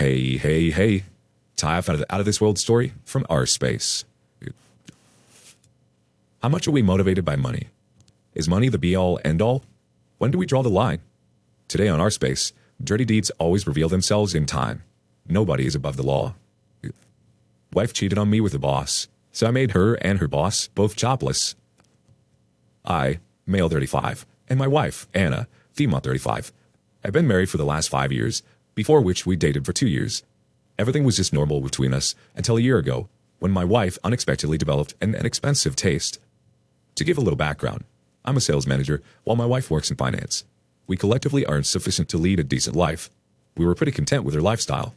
Hey. Type out of this world story from our space. How much are we motivated by money? Is money the be-all, end-all? When do we draw the line? Today on our space, dirty deeds always reveal themselves in time. Nobody is above the law. Wife cheated on me with the boss, so I made her and her boss both jobless. I, male 35, and my wife, Anna, female 35, have been married for the last 5 years, before which we dated for 2 years. Everything was just normal between us until a year ago, when my wife unexpectedly developed an expensive taste. To give a little background, I'm a sales manager while my wife works in finance. We collectively earn sufficient to lead a decent life. We were pretty content with her lifestyle.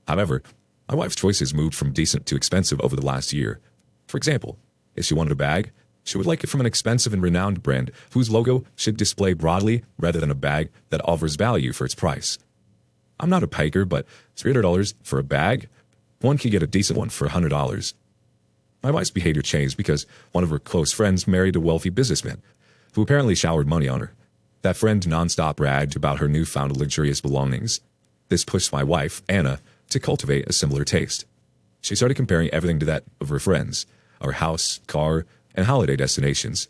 However, my wife's choices moved from decent to expensive over the last year. For example, if she wanted a bag, she would like it from an expensive and renowned brand whose logo should display broadly rather than a bag that offers value for its price. I'm not a piker, but $300 for a bag? One could get a decent one for $100. My wife's behavior changed because one of her close friends married a wealthy businessman who apparently showered money on her. That friend nonstop bragged about her newfound luxurious belongings. This pushed my wife, Anna, to cultivate a similar taste. She started comparing everything to that of her friends, our house, car, and holiday destinations.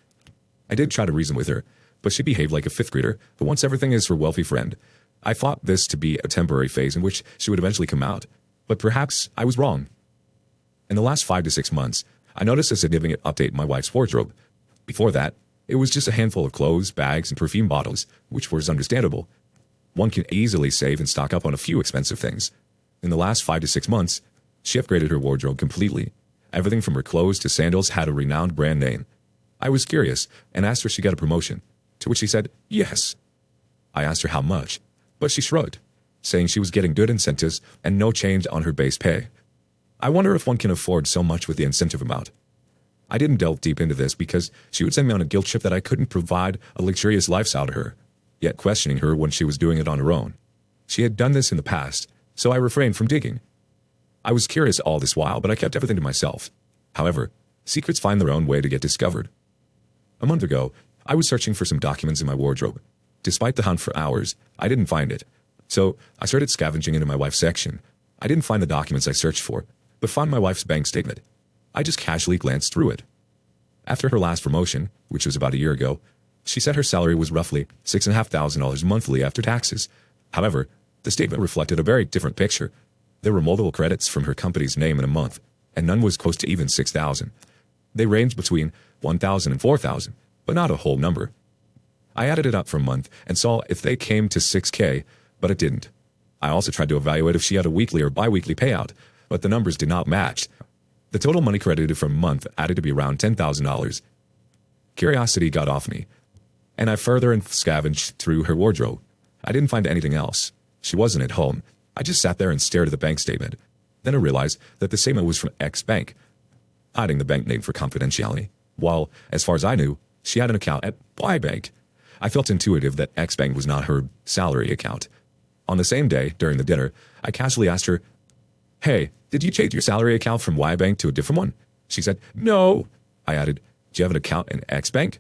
I did try to reason with her, but she behaved like a fifth grader who wants everything as her wealthy friend. I thought this to be a temporary phase in which she would eventually come out, but perhaps I was wrong. In the last 5 to 6 months, I noticed a significant update in my wife's wardrobe. Before that, it was just a handful of clothes, bags, and perfume bottles, which was understandable. One can easily save and stock up on a few expensive things. In the last 5 to 6 months, she upgraded her wardrobe completely. Everything from her clothes to sandals had a renowned brand name. I was curious and asked her if she got a promotion, to which she said, yes. I asked her how much, but she shrugged, saying she was getting good incentives and no change on her base pay. I wonder if one can afford so much with the incentive amount. I didn't delve deep into this because she would send me on a guilt trip that I couldn't provide a luxurious lifestyle to her, yet questioning her when she was doing it on her own. She had done this in the past, so I refrained from digging. I was curious all this while, but I kept everything to myself. However, secrets find their own way to get discovered. A month ago, I was searching for some documents in my wardrobe. Despite the hunt for hours, I didn't find it. So I started scavenging into my wife's section. I didn't find the documents I searched for, but found my wife's bank statement. I just casually glanced through it. After her last promotion, which was about a year ago, she said her salary was roughly $6,500 monthly after taxes. However, the statement reflected a very different picture. There were multiple credits from her company's name in a month, and none was close to even $6,000. They ranged between $1,000 and $4,000, but not a whole number. I added it up for a month and saw if they came to $6K, but it didn't. I also tried to evaluate if she had a weekly or bi-weekly payout, but the numbers did not match. The total money credited from a month added to be around $10,000. Curiosity got off me, and I further scavenged through her wardrobe. I didn't find anything else. She wasn't at home. I just sat there and stared at the bank statement. Then I realized that the statement was from X Bank, hiding the bank name for confidentiality, while, as far as I knew, she had an account at Y Bank. I felt intuitive that X Bank was not her salary account. On the same day, during the dinner, I casually asked her, "Hey, did you change your salary account from Y Bank to a different one?" She said, "No." I added, "Do you have an account in X Bank?"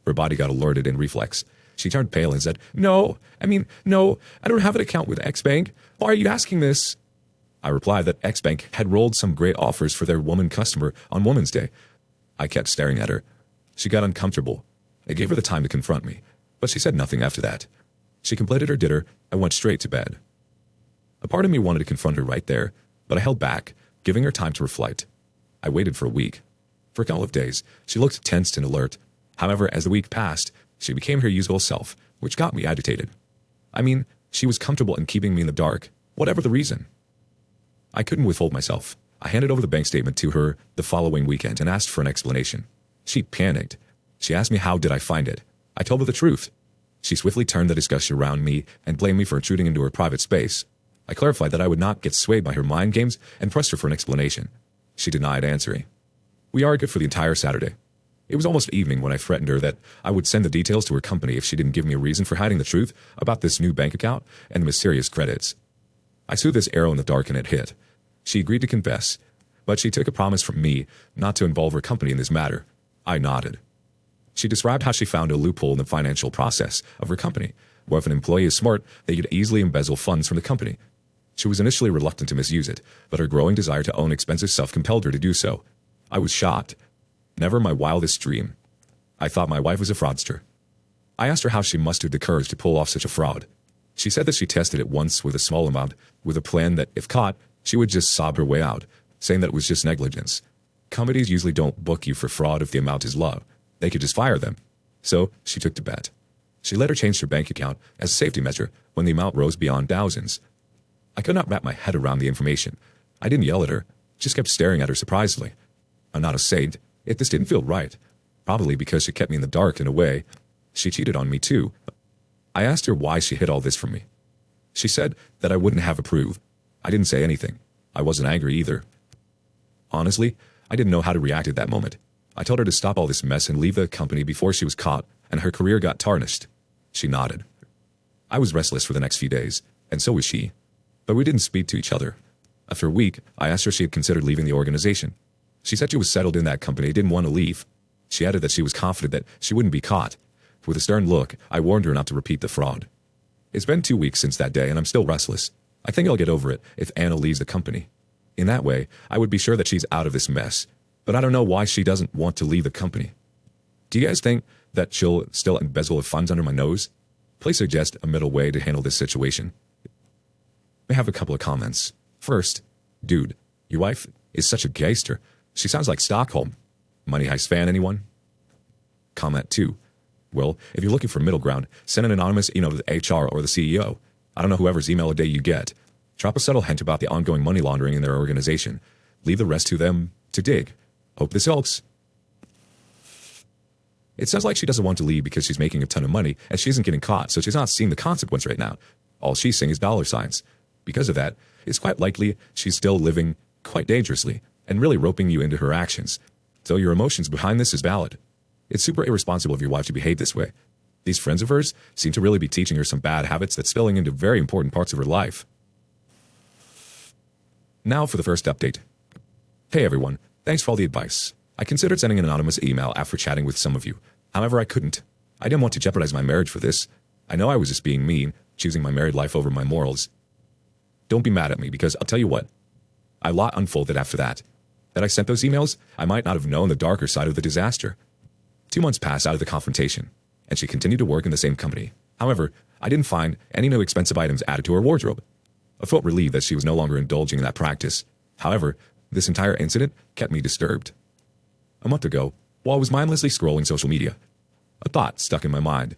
Her body got alerted in reflex. She turned pale and said, No, I don't have an account with X Bank. Why are you asking this?" I replied that X Bank had rolled some great offers for their woman customer on Women's Day. I kept staring at her. She got uncomfortable. I gave her the time to confront me, but she said nothing after that. She completed her dinner and went straight to bed. A part of me wanted to confront her right there, but I held back, giving her time to reflect. I waited for a week. For a couple of days, she looked tensed and alert. However, as the week passed, she became her usual self, which got me agitated. She was comfortable in keeping me in the dark, whatever the reason. I couldn't withhold myself. I handed over the bank statement to her the following weekend and asked for an explanation. She panicked. She asked me how did I find it. I told her the truth. She swiftly turned the discussion around me and blamed me for intruding into her private space. I clarified that I would not get swayed by her mind games and pressed her for an explanation. She denied answering. We argued for the entire Saturday. It was almost evening when I threatened her that I would send the details to her company if she didn't give me a reason for hiding the truth about this new bank account and the mysterious credits. I threw this arrow in the dark and it hit. She agreed to confess, but she took a promise from me not to involve her company in this matter. I nodded. She described how she found a loophole in the financial process of her company, where if an employee is smart, they could easily embezzle funds from the company. She was initially reluctant to misuse it, but her growing desire to own expensive stuff compelled her to do so. I was shocked. Never in my wildest dream. I thought my wife was a fraudster. I asked her how she mustered the courage to pull off such a fraud. She said that she tested it once with a small amount, with a plan that, if caught, she would just sob her way out, saying that it was just negligence. Companies usually don't book you for fraud if the amount is low. They could just fire them. So she took the bet. She later changed her bank account as a safety measure when the amount rose beyond thousands. I could not wrap my head around the information. I didn't yell at her, just kept staring at her surprisedly. I'm not a saint, yet this didn't feel right. Probably because she kept me in the dark in a way. She cheated on me too. I asked her why she hid all this from me. She said that I wouldn't have approved. I didn't say anything. I wasn't angry either. Honestly, I didn't know how to react at that moment. I told her to stop all this mess and leave the company before she was caught and her career got tarnished. She nodded. I was restless for the next few days, and so was she. But we didn't speak to each other. After a week, I asked her if she had considered leaving the organization. She said she was settled in that company, didn't want to leave. She added that she was confident that she wouldn't be caught. With a stern look, I warned her not to repeat the fraud. It's been 2 weeks since that day, and I'm still restless. I think I'll get over it if Anna leaves the company. In that way, I would be sure that she's out of this mess. But I don't know why she doesn't want to leave the company. Do you guys think that she'll still embezzle funds under my nose? Please suggest a middle way to handle this situation. I have a couple of comments. First, dude, your wife is such a gangster. She sounds like Stockholm. Money Heist fan, anyone? Comment 2. Well, if you're looking for middle ground, send an anonymous email to the HR or the CEO. I don't know whoever's email a day you get. Drop a subtle hint about the ongoing money laundering in their organization. Leave the rest to them to dig. Hope this helps. It sounds like she doesn't want to leave because she's making a ton of money and she isn't getting caught, so she's not seeing the consequence right now. All she's seeing is dollar signs. Because of that, it's quite likely she's still living quite dangerously and really roping you into her actions. So your emotions behind this is valid. It's super irresponsible of your wife to behave this way. These friends of hers seem to really be teaching her some bad habits that's spilling into very important parts of her life. Now for the first update. Hey everyone, thanks for all the advice. I considered sending an anonymous email after chatting with some of you. However, I couldn't. I didn't want to jeopardize my marriage for this. I know I was just being mean, choosing my married life over my morals. Don't be mad at me because I'll tell you what. A lot unfolded after that. Had I sent those emails, I might not have known the darker side of the disaster. 2 months passed out of the confrontation, and she continued to work in the same company. However, I didn't find any new expensive items added to her wardrobe. I felt relieved that she was no longer indulging in that practice. However, this entire incident kept me disturbed. A month ago, while I was mindlessly scrolling social media, a thought stuck in my mind,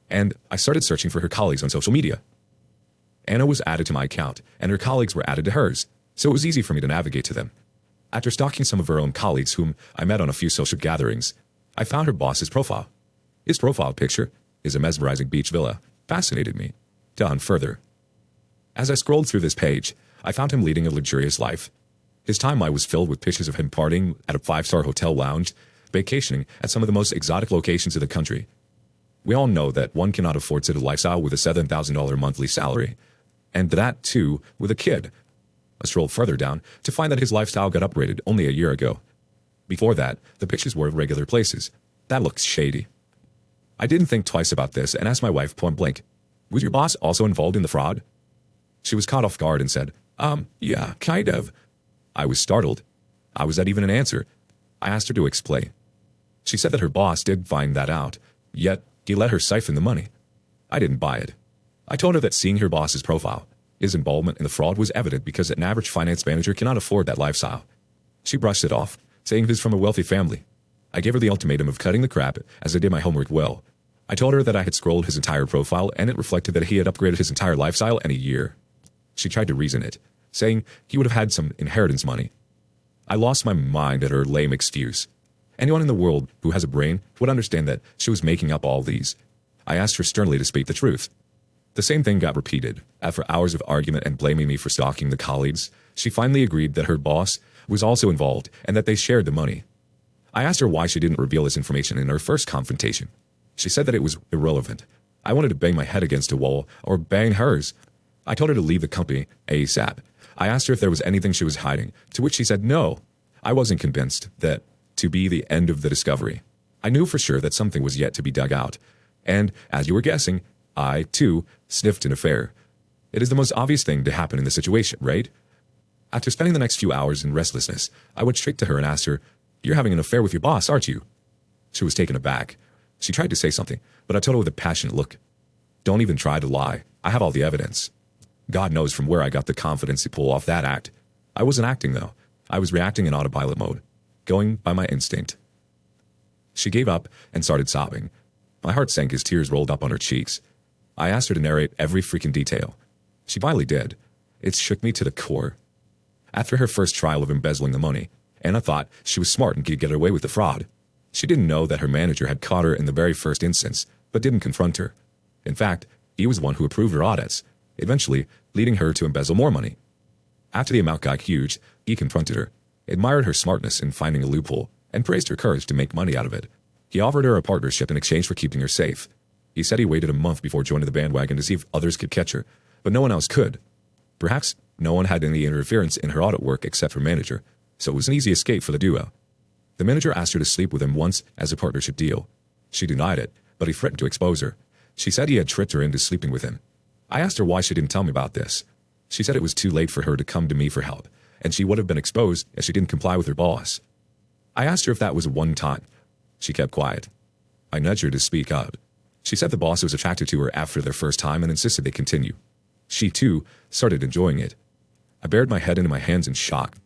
and I started searching for her colleagues on social media. Anna was added to my account, and her colleagues were added to hers, so it was easy for me to navigate to them. After stalking some of her own colleagues whom I met on a few social gatherings, I found her boss's profile. His profile picture is a mesmerizing beach villa, fascinated me to hunt further. As I scrolled through this page, I found him leading a luxurious life. His timeline was filled with pictures of him partying at a 5-star hotel lounge, vacationing at some of the most exotic locations in the country. We all know that one cannot afford such a lifestyle with a $7,000 monthly salary, and that too with a kid. I strolled further down to find that his lifestyle got upgraded only a year ago. Before that, the pictures were of regular places. That looks shady. I didn't think twice about this and asked my wife point blank, was your boss also involved in the fraud? She was caught off guard and said, yeah, kind of. I was startled. How was that even an answer? I asked her to explain. She said that her boss did find that out, yet he let her siphon the money. I didn't buy it. I told her that seeing her boss's profile, his involvement in the fraud was evident because an average finance manager cannot afford that lifestyle. She brushed it off, saying he was from a wealthy family. I gave her the ultimatum of cutting the crap as I did my homework well. I told her that I had scrolled his entire profile and it reflected that he had upgraded his entire lifestyle in a year. She tried to reason it, saying he would have had some inheritance money. I lost my mind at her lame excuse. Anyone in the world who has a brain would understand that she was making up all these. I asked her sternly to speak the truth. The same thing got repeated. After hours of argument and blaming me for stalking the colleagues, she finally agreed that her boss was also involved and that they shared the money. I asked her why she didn't reveal this information in her first confrontation. She said that it was irrelevant. I wanted to bang my head against a wall or bang hers. I told her to leave the company ASAP. I asked her if there was anything she was hiding, to which she said no. I wasn't convinced that to be the end of the discovery. I knew for sure that something was yet to be dug out. And, as you were guessing, I, too, sniffed an affair. It is the most obvious thing to happen in this situation, right? After spending the next few hours in restlessness, I went straight to her and asked her, "You're having an affair with your boss, aren't you?" She was taken aback. She tried to say something, but I told her with a passionate look, "Don't even try to lie. I have all the evidence." God knows from where I got the confidence to pull off that act. I wasn't acting, though. I was reacting in autopilot mode, going by my instinct. She gave up and started sobbing. My heart sank as tears rolled up on her cheeks. I asked her to narrate every freaking detail. She finally did. It shook me to the core. After her first trial of embezzling the money, Anna thought she was smart and could get away with the fraud. She didn't know that her manager had caught her in the very first instance, but didn't confront her. In fact, he was the one who approved her audits, eventually leading her to embezzle more money. After the amount got huge, he confronted her, admired her smartness in finding a loophole, and praised her courage to make money out of it. He offered her a partnership in exchange for keeping her safe. He said he waited a month before joining the bandwagon to see if others could catch her, but no one else could. Perhaps no one had any interference in her audit work except her manager, so it was an easy escape for the duo. The manager asked her to sleep with him once as a partnership deal. She denied it, but he threatened to expose her. She said he had tricked her into sleeping with him. I asked her why she didn't tell me about this. She said it was too late for her to come to me for help, and she would have been exposed if she didn't comply with her boss. I asked her if that was one time. She kept quiet. I nudged her to speak up. She said the boss was attracted to her after their first time and insisted they continue. She, too, started enjoying it. I buried my head into my hands in shock.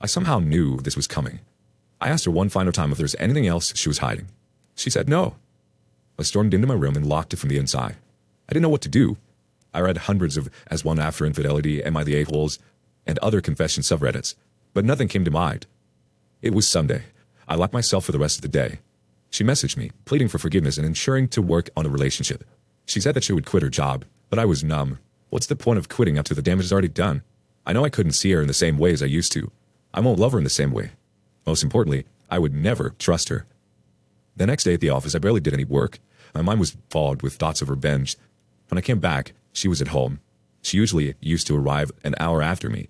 I somehow knew this was coming. I asked her one final time if there was anything else she was hiding. She said no. I stormed into my room and locked it from the inside. I didn't know what to do. I read hundreds of As One After Infidelity, Am I the A-holes, and other confession subreddits, but nothing came to mind. It was Sunday. I locked myself for the rest of the day. She messaged me, pleading for forgiveness and ensuring to work on a relationship. She said that she would quit her job, but I was numb. What's the point of quitting after the damage is already done? I know I couldn't see her in the same way as I used to. I won't love her in the same way. Most importantly, I would never trust her. The next day at the office, I barely did any work. My mind was fogged with thoughts of revenge. When I came back, she was at home. She usually used to arrive an hour after me.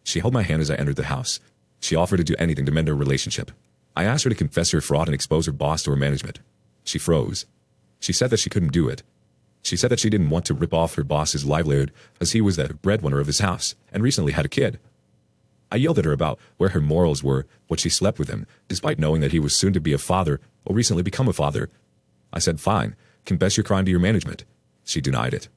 She held my hand as I entered the house. She offered to do anything to mend our relationship. I asked her to confess her fraud and expose her boss to her management. She froze. She said that she couldn't do it. She said that she didn't want to rip off her boss's livelihood as he was the breadwinner of his house and recently had a kid. I yelled at her about where her morals were when she slept with him, despite knowing that he was soon to be a father or recently become a father. I said, "Fine, confess your crime to your management." She denied it.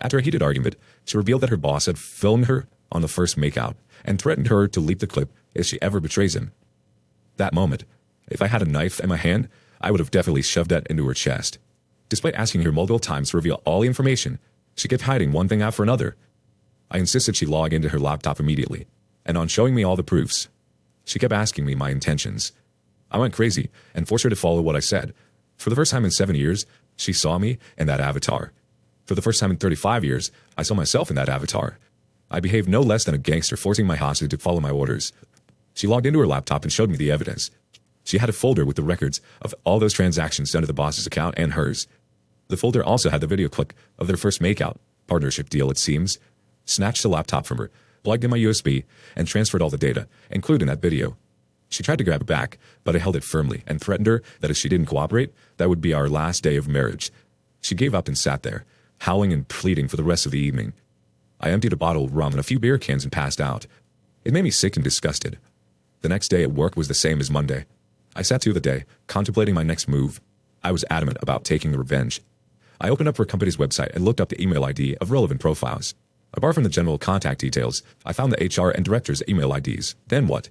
After a heated argument, she revealed that her boss had filmed her on the first makeout and threatened her to leak the clip if she ever betrays him. That moment, if I had a knife in my hand, I would have definitely shoved that into her chest. Despite asking her multiple times to reveal all the information, she kept hiding one thing after another. I insisted she log into her laptop immediately, and on showing me all the proofs, she kept asking me my intentions. I went crazy and forced her to follow what I said. For the first time in 7 years, she saw me in that avatar. For the first time in 35 years, I saw myself in that avatar. I behaved no less than a gangster, forcing my hostage to follow my orders. She logged into her laptop and showed me the evidence. She had a folder with the records of all those transactions done to the boss's account and hers. The folder also had the video clip of their first makeout, partnership deal it seems. Snatched the laptop from her, plugged in my USB, and transferred all the data, including that video. She tried to grab it back, but I held it firmly and threatened her that if she didn't cooperate, that would be our last day of marriage. She gave up and sat there, howling and pleading for the rest of the evening. I emptied a bottle of rum and a few beer cans and passed out. It made me sick and disgusted. The next day at work was the same as Monday. I sat through the day, contemplating my next move. I was adamant about taking the revenge. I opened up her company's website and looked up the email ID of relevant profiles. Apart from the general contact details, I found the HR and director's email IDs. Then what?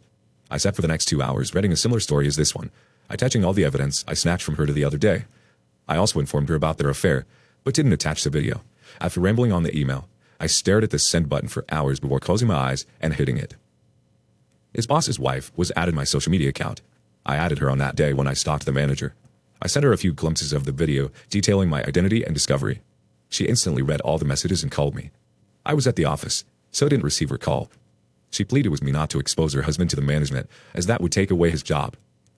I sat for the next 2 hours reading a similar story as this one, attaching all the evidence I snatched from her to the other day. I also informed her about their affair, but didn't attach the video. After rambling on the email, I stared at the send button for hours before closing my eyes and hitting it. His boss's wife was added my social media account. I added her on that day when I stalked the manager. I sent her a few glimpses of the video detailing my identity and discovery. She instantly read all the messages and called me. I was at the office, so I didn't receive her call. She pleaded with me not to expose her husband to the management, as that would take away his job.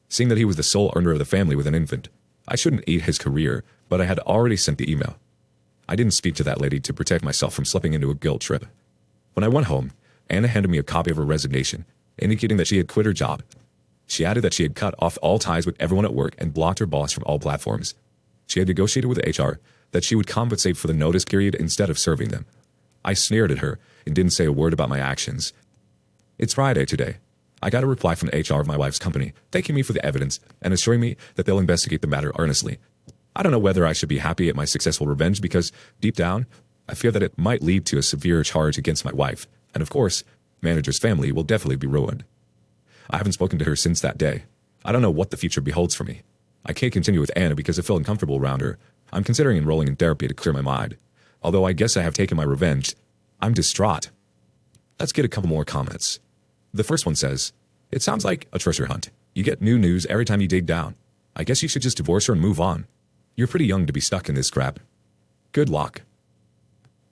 Seeing that he was the sole earner of the family with an infant, I shouldn't eat his career, but I had already sent the email. I didn't speak to that lady to protect myself from slipping into a guilt trip. When I went home, Anna handed me a copy of her resignation, indicating that she had quit her job. She added that she had cut off all ties with everyone at work and blocked her boss from all platforms. She had negotiated with HR that she would compensate for the notice period instead of serving them. I sneered at her and didn't say a word about my actions. It's Friday today. I got a reply from the HR of my wife's company, thanking me for the evidence and assuring me that they'll investigate the matter earnestly. I don't know whether I should be happy at my successful revenge because, deep down, I fear that it might lead to a severe charge against my wife, and of course, manager's family will definitely be ruined. I haven't spoken to her since that day. I don't know what the future beholds for me. I can't continue with Anna because I feel uncomfortable around her. I'm considering enrolling in therapy to clear my mind. Although I guess I have taken my revenge, I'm distraught. Let's get a couple more comments. The first one says, "It sounds like a treasure hunt. You get new news every time you dig down. I guess you should just divorce her and move on. You're pretty young to be stuck in this crap. Good luck."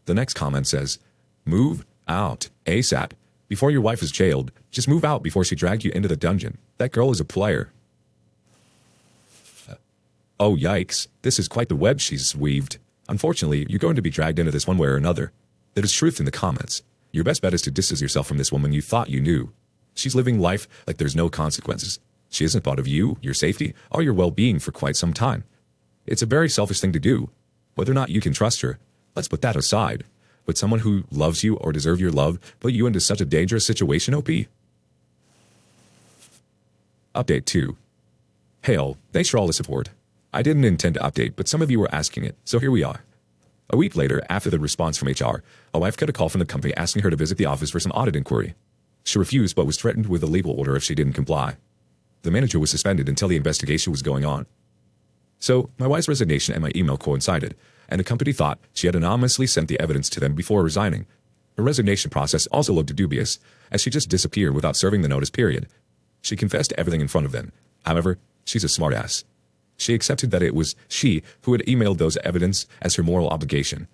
The next comment says, "Move out ASAP. Before your wife is jailed, just move out before she dragged you into the dungeon. That girl is a player." Oh yikes, this is quite the web she's weaved. Unfortunately, you're going to be dragged into this one way or another. There is truth in the comments. Your best bet is to distance yourself from this woman you thought you knew. She's living life like there's no consequences. She hasn't thought of you, your safety, or your well-being for quite some time. It's a very selfish thing to do. Whether or not you can trust her, let's put that aside. But someone who loves you or deserves your love put you into such a dangerous situation, OP? Update 2. Hail, thanks for all the support. I didn't intend to update, but some of you were asking it, so here we are. A week later, after the response from HR, my wife got a call from the company asking her to visit the office for some audit inquiry. She refused but was threatened with a legal order if she didn't comply. The manager was suspended until the investigation was going on. So, my wife's resignation and my email coincided, and the company thought she had anonymously sent the evidence to them before resigning. Her resignation process also looked dubious, as she just disappeared without serving the notice period. She confessed to everything in front of them. However, she's a smartass. She accepted that it was she who had emailed those evidence as her moral obligation.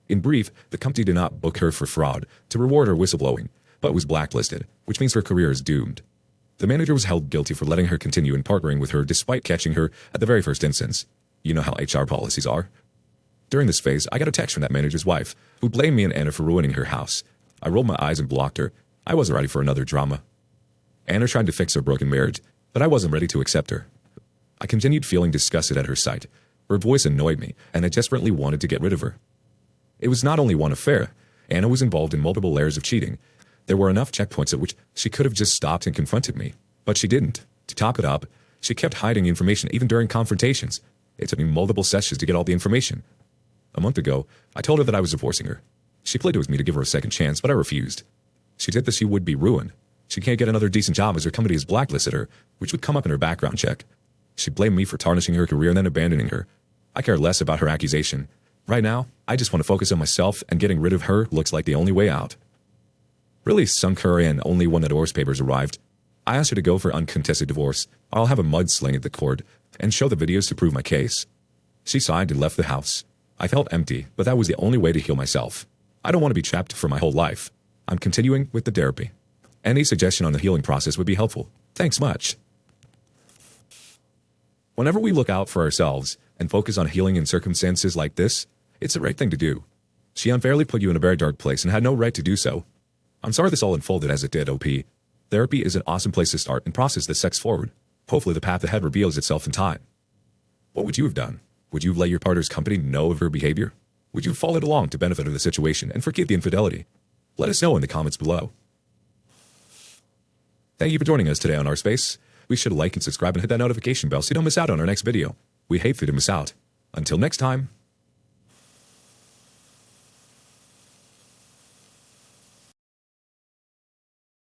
In brief, the company did not book her for fraud to reward her whistleblowing, but was blacklisted, which means her career is doomed. The manager was held guilty for letting her continue in partnering with her despite catching her at the very first instance. You know how HR policies are. During this phase, I got a text from that manager's wife, who blamed me and Anna for ruining her house. I rolled my eyes and blocked her. I wasn't ready for another drama. Anna tried to fix her broken marriage, but I wasn't ready to accept her. I continued feeling disgusted at her sight. Her voice annoyed me, and I desperately wanted to get rid of her. It was not only one affair. Anna was involved in multiple layers of cheating. There were enough checkpoints at which she could have just stopped and confronted me, but she didn't. To top it up, she kept hiding information even during confrontations. It took me multiple sessions to get all the information. A month ago, I told her that I was divorcing her. She pleaded with me to give her a second chance, but I refused. She said that she would be ruined. She can't get another decent job as her company has blacklisted her, which would come up in her background check. She blamed me for tarnishing her career and then abandoning her. I care less about her accusation. Right now, I just want to focus on myself, and getting rid of her looks like the only way out. Really sunk her in only when the divorce papers arrived. I asked her to go for uncontested divorce, or I'll have a mudsling at the court, and show the videos to prove my case. She signed and left the house. I felt empty, but that was the only way to heal myself. I don't want to be trapped for my whole life. I'm continuing with the therapy. Any suggestion on the healing process would be helpful. Thanks much. Whenever we look out for ourselves and focus on healing in circumstances like this, it's the right thing to do. She unfairly put you in a very dark place and had no right to do so. I'm sorry this all unfolded as it did, OP. Therapy is an awesome place to start and process the sex forward. Hopefully the path ahead reveals itself in time. What would you have done? Would you have let your partner's company know of her behavior? Would you have followed along to benefit of the situation and forgive the infidelity? Let us know in the comments below. Thank you for joining us today on Our Space. Be sure to like and subscribe and hit that notification bell so you don't miss out on our next video. We hate for you to miss out. Until next time.